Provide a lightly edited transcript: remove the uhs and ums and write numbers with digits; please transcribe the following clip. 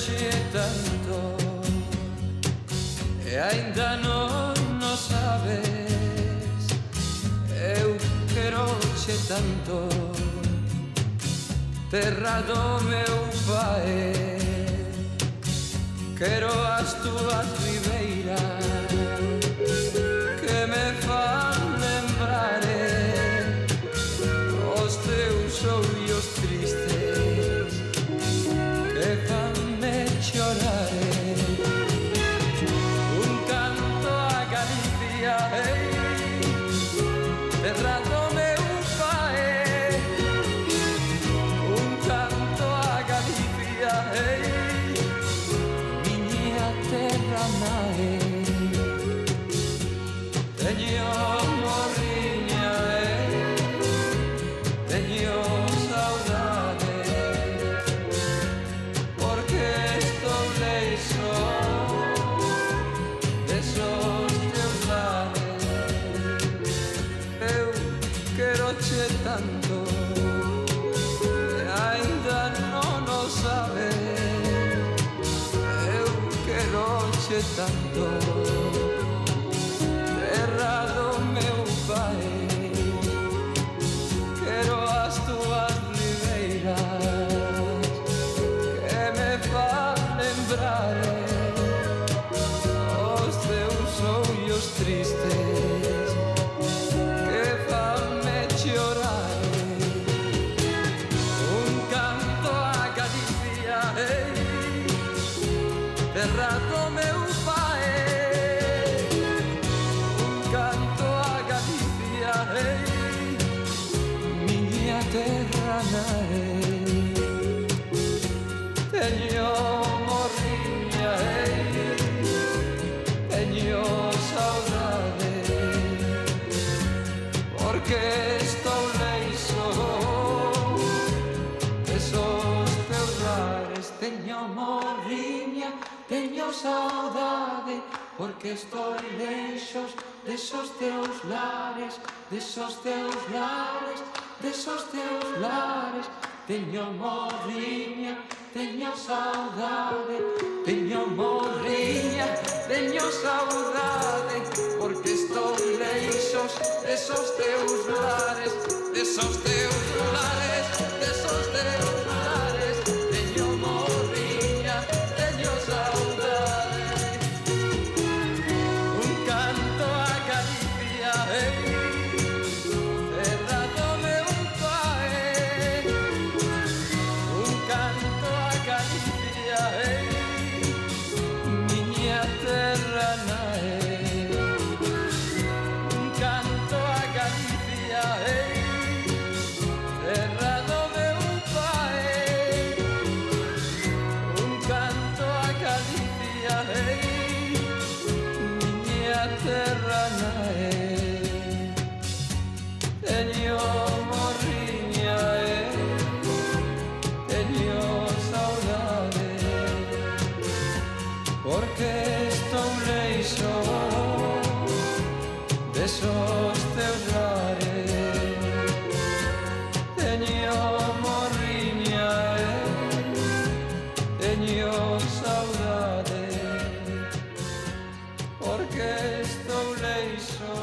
che tanto e ainda non o sabes. Eu queroche tanto, terra do meu pai. Quero as túas ribeiras que me fan lembrar os teus ollos tristes que fanme chorar. Un canto a Galicia, terra do meu pai. Un canto a Galicia, miña terra nai. Teño morriña, teño saudade, porque estou leixo desos teus lares. Eu queroche tanto e aínda non o sabes. Eu queroche tanto, terra do meu pai. Quero as túas ribeiras que me fan lembrar os teus ollos tristes que fanme chorar. Un canto a Galicia, terra do meu pai. Un canto a Galicia, miña terra nai. Teño morriña, teño saudade, porque estou leixo desos teus lares. Teño morriña, teño saudade, porque estou leixos desos teus lares, desos teus lares, desos teus lares. Teño morriña, teño saudade, teño morriña, teño saudade, porque estou leixos desos teus lares, desos teus lares, desos teus lares. Teño morriña, teño saudade. Un canto a Galicia, terra do meu pai. Un canto a Galicia, miña terra nai. Un canto a Galicia, terra do meu pai. Un canto a Galicia, miña terra nai. Teño morriña, teño saudade, porque estou leixo desos teus lares. Teño morriña, teño saudade, porque estou leixo